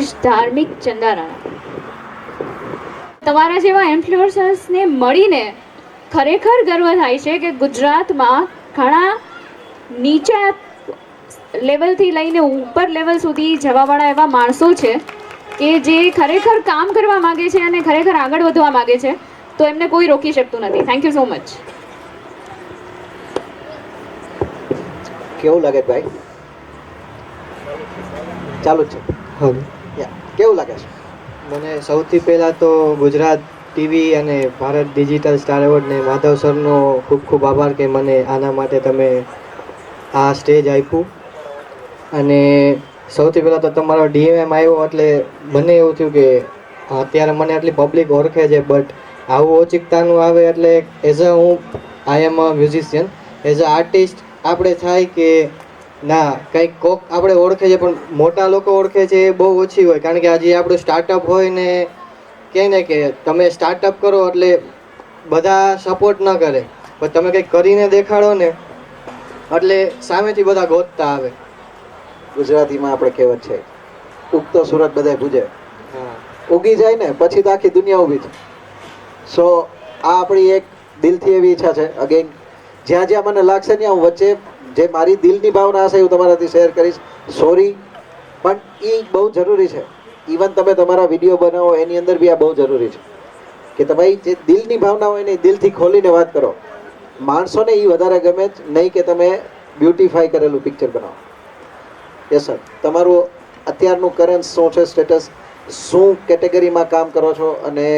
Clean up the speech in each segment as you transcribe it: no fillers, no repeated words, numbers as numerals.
Miss ધાર્મિક ચંદા રાણા. તમારા જેવા ઇન્ફ્લુઅન્સર્સને મળીને ખરેખર ગર્વ થાય છે કે ગુજરાતમાં ઘણા નીચા લેવલથી લઈને ઉપર લેવલ સુધી જવાવાળા એવા માણસો છે કે જે ખરેખર કામ કરવા માગે છે અને ખરેખર આગળ વધવા માગે છે, તો એમને કોઈ રોકી શકતું નથી. Thank you so much. કેવું લાગે ભાઈ? ચાલુ જ છે. હા, કેવું લાગે છે? મને સૌથી પહેલાં તો ગુજરાત ટીવી અને ભારત ડિજિટલ સ્ટાર એવોર્ડને માધવ સરનો ખૂબ ખૂબ આભાર કે મને આના માટે તમે આ સ્ટેજ આપ્યું. અને સૌથી પહેલાં તો તમારો ડીએમએમ આવ્યો એટલે મને એવું થયું કે અત્યારે મને આટલી પબ્લિક ઓળખે છે, બટ આવું ઓચિકતાનું આવે એટલે એઝ અ હું I am a musician, as a artist આપણે થાય કે ના કંઈક કોક આપણે ઓળખે છે, પણ મોટા લોકો ઓળખે છે એ બહુ ઓછી હોય. કારણ કે આજે આપણું સ્ટાર્ટઅપ હોય ને કહે ને કે તમે સ્ટાર્ટઅપ કરો એટલે બધા સપોર્ટ ન કરે, પણ તમે કંઈક કરીને દેખાડો ને એટલે સામેથી બધા ગોતતા આવે. ગુજરાતીમાં આપણે કહેવત છે, ઉગતો સુરત બધાય પૂજે. હા, ઉગી જાય ને પછી તો આખી દુનિયા ઊભી છે. સો આ આપણી એક દિલથી એવી ઈચ્છા છે. અગેન જ્યાં જ્યાં મને લાગશે ને હું વચ્ચે જે મારી દિલની ભાવના હશે હું તમારાથી શેર કરીશ. સોરી, પણ એ બહુ જરૂરી છે. ઇવન તમે તમારા વિડીયો બનાવો એની અંદર બી આ બહુ જરૂરી છે કે તમારી જે દિલની ભાવના હોય ને એ દિલથી ખોલીને વાત કરો. માણસોને એ વધારે ગમે જ નહીં કે તમે બ્યુટીફાઈ કરેલું પિક્ચર બનાવો. યસ સર, તમારું અત્યારનું કરંટ શું છે સ્ટેટસ? શું કેટેગરીમાં કામ કરો છો અને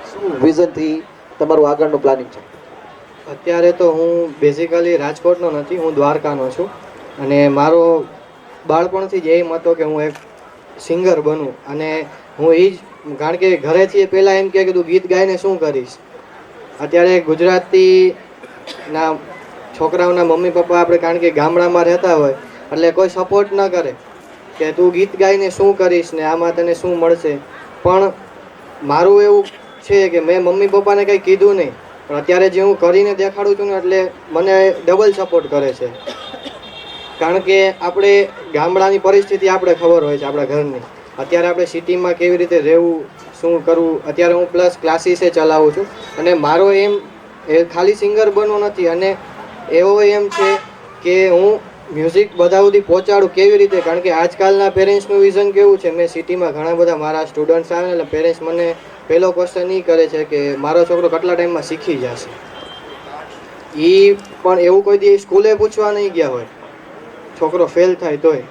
શું વિઝનથી તમારું આગળનું પ્લાનિંગ છે? અત્યારે તો હું બેઝિકલી રાજકોટનો નથી, હું દ્વારકાનો છું. અને મારો બાળપણથી જ એમ હતો કે હું એક સિંગર બનું. અને હું એ જ, કારણ કે ઘરેથી પહેલાં એમ કહે કે તું ગીત ગાઈને શું કરીશ. અત્યારે ગુજરાતીના છોકરાઓના મમ્મી પપ્પા આપણે કારણ કે ગામડામાં રહેતા હોય એટલે કોઈ સપોર્ટ ન કરે કે તું ગીત ગાઈને શું કરીશ ને આમાં તને શું મળશે. પણ મારું એવું છે કે મેં મમ્મી પપ્પાને કંઈ કીધું નહીં, પણ અત્યારે જે હું કરીને દેખાડું છું ને એટલે મને ડબલ સપોર્ટ કરે છે. કારણ કે આપણે ગામડાની પરિસ્થિતિ આપણે ખબર હોય છે આપણા ઘરની. અત્યારે આપણે સિટીમાં કેવી રીતે રહેવું, શું કરવું. અત્યારે હું પ્લસ ક્લાસીસે ચલાવું છું અને મારો એમ એ ખાલી સિંગર બનવો નથી, અને એવો એમ છે કે હું મ્યુઝિક બધા સુધી પહોંચાડું. કેવી રીતે? કારણ કે આજકાલના પેરેન્ટ્સનું વિઝન કેવું છે, મેં સિટીમાં ઘણા બધા મારા સ્ટુડન્ટ્સ આવે એટલે પેરેન્ટ્સ મને પહેલો ક્વેશ્ચન એ કરે છે કે મારો છોકરો કેટલા ટાઈમમાં શીખી જશે. એ પણ એવું કોઈ દી સ્કૂલે પૂછવા નહીં ગયા હોય, છોકરો ફેલ થાય તોય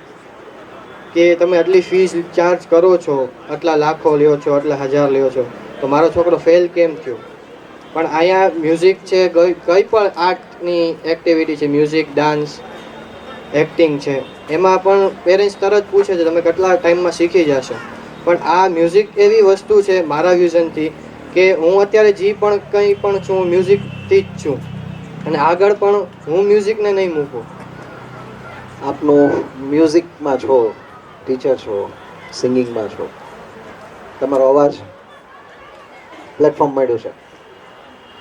કે તમે આટલી ફીસ ચાર્જ કરો છો, આટલા લાખો લ્યો છો, આટલા હજાર લ્યો છો, તો મારો છોકરો ફેલ કેમ થયો. પણ અહીંયા મ્યુઝિક છે, કંઈ પણ આર્ટની એક્ટિવિટી છે, મ્યુઝિક, ડાન્સ, એક્ટિંગ છે, એમાં પણ પેરેન્ટ્સ તરત પૂછે છે તમે કેટલા ટાઈમમાં શીખી જશો. પણ આ મ્યુઝિક એવી વસ્તુ છે મારા વિઝનથી કે હું અત્યારે જે પણ કંઈ પણ છું મ્યુઝિકથી જ છું અને આગળ પણ હું મ્યુઝિકને નહીં મૂકું. આપનું મ્યુઝિકમાં છો, ટીચર છો, સિંગિંગમાં છો, તમારો અવાજ પ્લેટફોર્મ મળ્યું છે,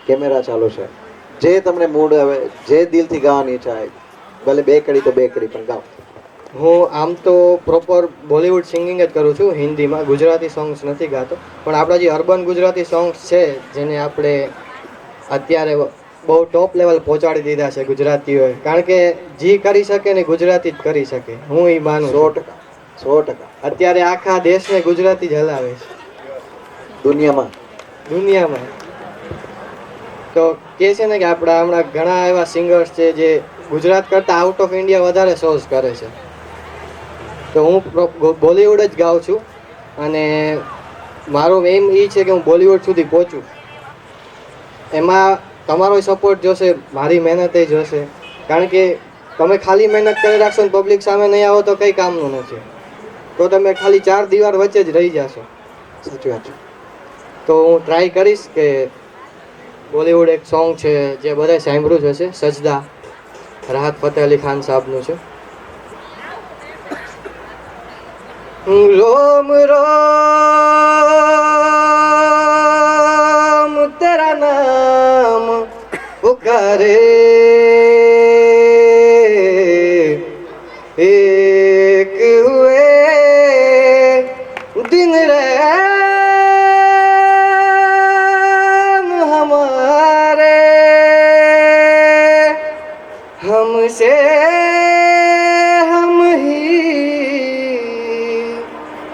કેમેરા ચાલુ છે, જે તમને મૂડ આવે, જે દિલથી ગાવાની ઈચ્છા આવે, ભલે બે કડી તો બે કડી પણ ગાઓ. હું આમ તો પ્રોપર બોલિવૂડ સિંગિંગ જ કરું છું હિન્દીમાં, ગુજરાતી સોંગ્સ નથી ગાતો. પણ આપણા જે અર્બન ગુજરાતી સોંગ્સ છે જેને આપણે અત્યારે બહુ ટોપ લેવલ પહોંચાડી દીધા છે ગુજરાતીઓએ, કારણ કે જે કરી શકે ને ગુજરાતી જ કરી શકે, હું એ માનું 100%, છું. 100%. અત્યારે આખા દેશને ગુજરાતી જ હલાવે છે દુનિયામાં. તો કહે છે ને કે આપણા હમણાં ઘણા એવા સિંગર્સ છે જે ગુજરાત કરતાં આઉટ ઓફ ઇન્ડિયા વધારે શોઝ કરે છે. તો હું બોલિવૂડ જ ગાઉં છું અને મારો એમ એ છે કે હું બોલિવૂડ સુધી પહોંચું. એમાં તમારો સપોર્ટ જોશે, મારી મહેનત જોશે. કારણ કે તમે ખાલી મહેનત કરી રાખશો ને પબ્લિક સામે નહીં આવો તો કંઈ કામનું નથી. તો તમે ખાલી ચાર દીવાર વચ્ચે જ રહી જશો. સાચી વાત છે. તો હું ટ્રાય કરીશ કે બોલિવૂડ એક સોંગ છે જે બધાએ સાંભળ્યું જ હશે, સજદા, રાહત ફતેહ અલી ખાન સાહેબનું છે. રોમ રોમ તેરા નામ પુકારે, એક હુએ दिन रैन हमारे हमसे हम ही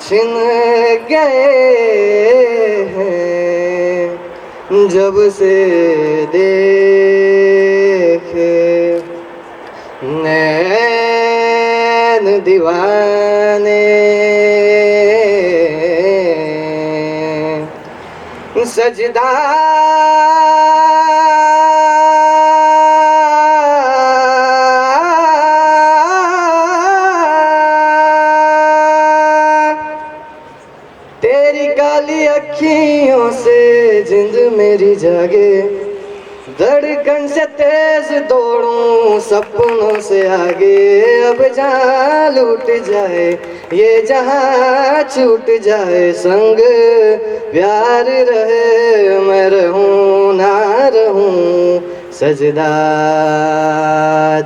छिन गए हैं जब से देखे नैन दीवाने सजदा तेरी काली अखियों से जिंद मेरी जागे धड़कन से तेज दौड़ूं सपनों से आगे अब जहाँ लूट जाए ये जहाँ छूट जाए संग प्यार रहे मैं रहूं ना रहूं सजदा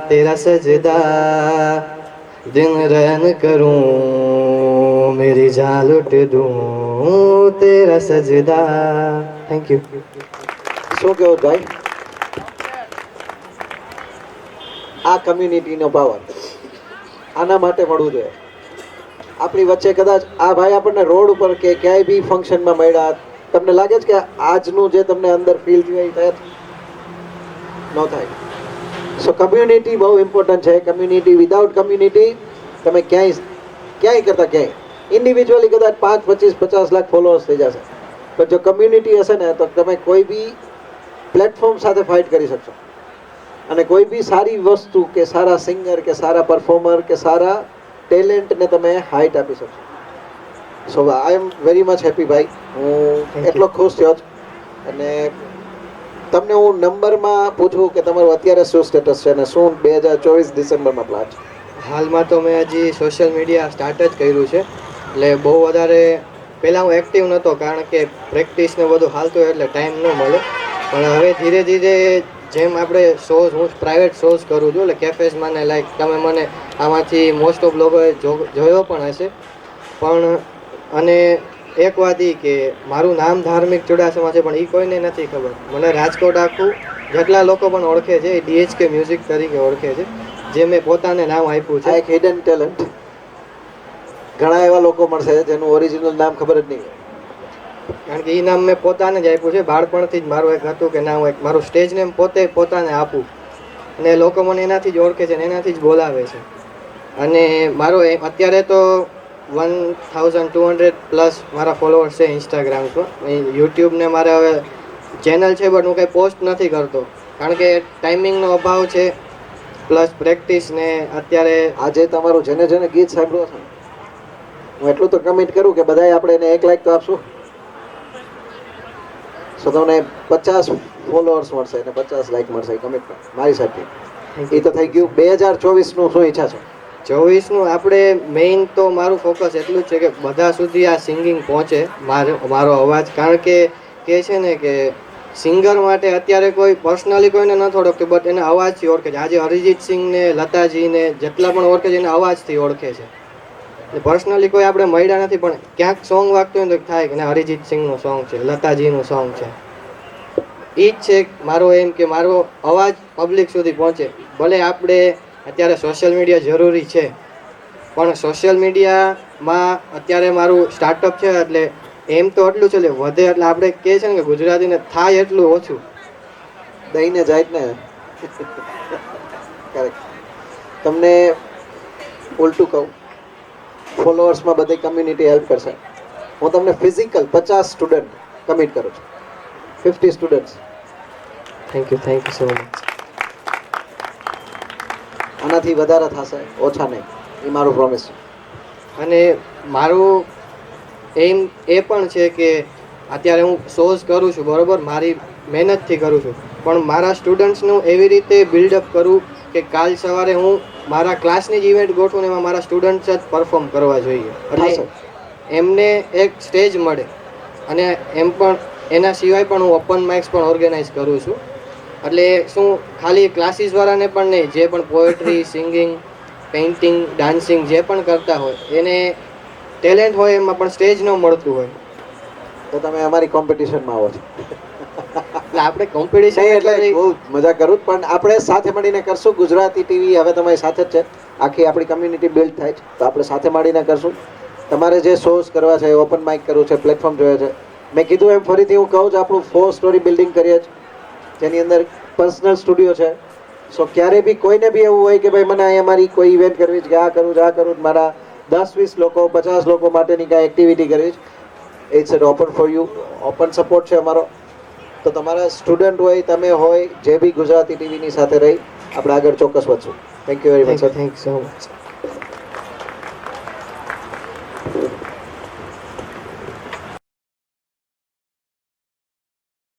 तेरा सजदा दिन रहन करूं मेरी जान लुट दूं तेरा सजदा थैंक यू શું કેવું ભાઈ? આ કમ્યુનિટીનો પાવર આના માટે મળવું જોઈએ. આપણી વચ્ચે કદાચ આ ભાઈ આપણને રોડ ઉપર કે ક્યાંય બી ફંક્શનમાં મળ્યા, તમને લાગે છે કે આજનું જે તમને અંદર ફીલ થયું એ થાય? ન થાય. સો કમ્યુનિટી બહુ ઇમ્પોર્ટન્ટ છે. કમ્યુનિટી વિધાઉટ કમ્યુનિટી તમે ક્યાંય કરતા ક્યાંય ઇન્ડિવિજ્યુઅલી કદાચ 5, 25, 50 લાખ ફોલોઅર્સ થઈ જશે, પણ જો કમ્યુનિટી હશે ને તો તમે કોઈ બી પ્લેટફોર્મ સાથે ફાઇટ કરી શકશો અને કોઈ બી સારી વસ્તુ કે સારા સિંગર કે સારા પરફોર્મર કે સારા ટેલેન્ટને તમે હાઇટ આપી શકશો. સો આઈ એમ વેરી મચ હેપી ભાઈ. હું એટલો ખુશ થયો છું. અને તમને હું નંબરમાં પૂછું કે તમારું અત્યારે શું સ્ટેટસ છે અને શું 2024 ડિસેમ્બરમાં પ્લાન છે? હાલમાં તો મેં હજી સોશિયલ મીડિયા સ્ટાર્ટ જ કર્યું છે, એટલે બહુ વધારે પહેલાં હું એક્ટિવ નહોતો કારણ કે પ્રેક્ટિસ ને બધું હાલતું હોય એટલે ટાઈમ ન મળે. પણ હવે ધીરે ધીરે જેમ આપણે શોઝ, હું પ્રાઇવેટ શોઝ કરું છું એટલે કેફેઝમાં ને લાઈક તમે મને આમાંથી મોસ્ટ ઓફ લોકોએ જોયો પણ હશે. પણ અને એક વાત એ કે મારું નામ ધાર્મિક ચુડાસમા છે પણ એ કોઈને નથી ખબર. મને રાજકોટ આખું જેટલા લોકો પણ ઓળખે છે એ DHK મ્યુઝિક તરીકે ઓળખે છે, જે મેં પોતાને નામ આપ્યું આ છે. એક હિડન ટેલેન્ટ. ઘણા એવા લોકો મળશે જેનું ઓરિજિનલ નામ ખબર જ નહીં હોય. કારણ કે એ નામ મેં પોતાને જ આપ્યું છે. બાળપણથી જ મારું એક હતું કે ના હું એક મારું સ્ટેજ નેમ પોતાને આપું અને લોકો મને એનાથી જ ઓળખે છે અને એનાથી જ બોલાવે છે. અને મારો અત્યારે તો 1200 પ્લસ મારા ફોલોઅર્સ છે ઇન્સ્ટાગ્રામ પર. યુટ્યુબને મારે હવે ચેનલ છે બટ હું કંઈ પોસ્ટ નથી કરતો કારણ કે ટાઈમિંગનો અભાવ છે પ્લસ પ્રેક્ટિસ ને અત્યારે આજે તમારું જેને જેને ગીત સાંભળ્યું હશે હું એટલું તો કમેન્ટ કરું કે બધાએ આપણે એને 1 લાખ તો આપશું. સો તમને 50 ફોલોઅર્સ મળશે અને 50 લાઈક મળશે કમેન્ટમાં મારી સાથે. એ તો થઈ ગયું. 2024નું શું ઈચ્છા છે? 24નું આપણે મેઇન તો મારું ફોકસ એટલું જ છે કે બધા સુધી આ સિંગિંગ પહોંચે, મારો અવાજ. કારણ કે છે ને કે સિંગર માટે અત્યારે કોઈ પર્સનલી કોઈને નથી ઓળખતું બટ એને અવાજથી ઓળખે છે. આજે અરિજીત સિંહને, લતાજીને જેટલા પણ ઓળખે છે એને અવાજથી ઓળખે છે. પર્સનલી કોઈ આપણે મળ્યા નથી પણ ક્યાંક સોંગ વાગતું હોય તો થાય કે ના અરિજીત સિંહનું સોંગ છે, લતાજીનું સોંગ છે. એ જ છે મારો એમ કે મારો અવાજ પબ્લિક સુધી પહોંચે. ભલે આપણે અત્યારે સોશિયલ મીડિયા જરૂરી છે પણ સોશિયલ મીડિયામાં અત્યારે મારું સ્ટાર્ટઅપ છે એટલે એમ તો એટલું છે વધે એટલે આપણે કહે છે ને કે ગુજરાતીને થાય એટલું ઓછું. દઈને જાય જ ને. કરેક્ટ. તમને ઉલટું કહું, ફોલોઅર્સમાં બધી કમ્યુનિટી હેલ્પ કરશે. હું તમને ફિઝિકલ 50 સ્ટુડન્ટ કમિટ કરું છું. 50 students. Thank you so much. આનાથી વધારે થશે, ઓછા નહીં, એ મારું પ્રોમિસ છે. અને મારું એમ એ પણ છે કે અત્યારે હું શોઝ કરું છું બરાબર, મારી મહેનતથી કરું છું પણ મારા સ્ટુડન્ટ્સનું એવી રીતે બિલ્ડઅપ કરું કે કાલ સવારે હું મારા ક્લાસની જ ઇવેન્ટ ગોઠવું ને એમાં મારા સ્ટુડન્ટ્સ જ પરફોર્મ કરવા જોઈએ એટલે એમને એક સ્ટેજ મળે. અને એમ પણ એના સિવાય પણ હું ઓપન માઇક્સ પણ ઓર્ગેનાઇઝ કરું છું. એટલે શું ખાલી ક્લાસીસવાળાને પણ નહીં, જે પણ પોએટ્રી, સિંગિંગ, પેઇન્ટિંગ, ડાન્સિંગ જે પણ કરતા હોય એને ટેલેન્ટ હોય એમાં પણ સ્ટેજ ન મળતું હોય, તો તમે અમારી કોમ્પિટિશનમાં આવો છો. એટલે આપણે કોમ્પિટિશન નહીં એટલે બહુ મજા કરું, પણ આપણે સાથે મળીને કરશું. ગુજરાતી ટીવી હવે તમારી સાથે જ છે, આખી આપણી કમ્યુનિટી બિલ્ડ થાય છે, તો આપણે સાથે મળીને કરશું. તમારે જે શોઝ કરવા છે, ઓપન માઇક કરવું છે, પ્લેટફોર્મ જોઈએ છે, મેં કીધું એમ ફરીથી હું કહું છું, આપણું 4 સ્ટોરી બિલ્ડિંગ કરીએ છીએ, જેની અંદર પર્સનલ સ્ટુડિયો છે. સો ક્યારે બી કોઈને બી એવું હોય કે ભાઈ મને અહીંયા મારી કોઈ ઇવેન્ટ કરવી છે, કે આ કરું મારા 10-20 લોકો 50 લોકો માટેની કાંઈ એક્ટિવિટી કરવી છે, it's at open for you. Open support છે અમારો. તો તમારા સ્ટુડન્ટ હોય, તમે હોય, જે બી ગુજરાતી ટીવીની સાથે રહી આપણે આગળ ચોક્કસ વધશું. Thank you very much sir. Thank you so much.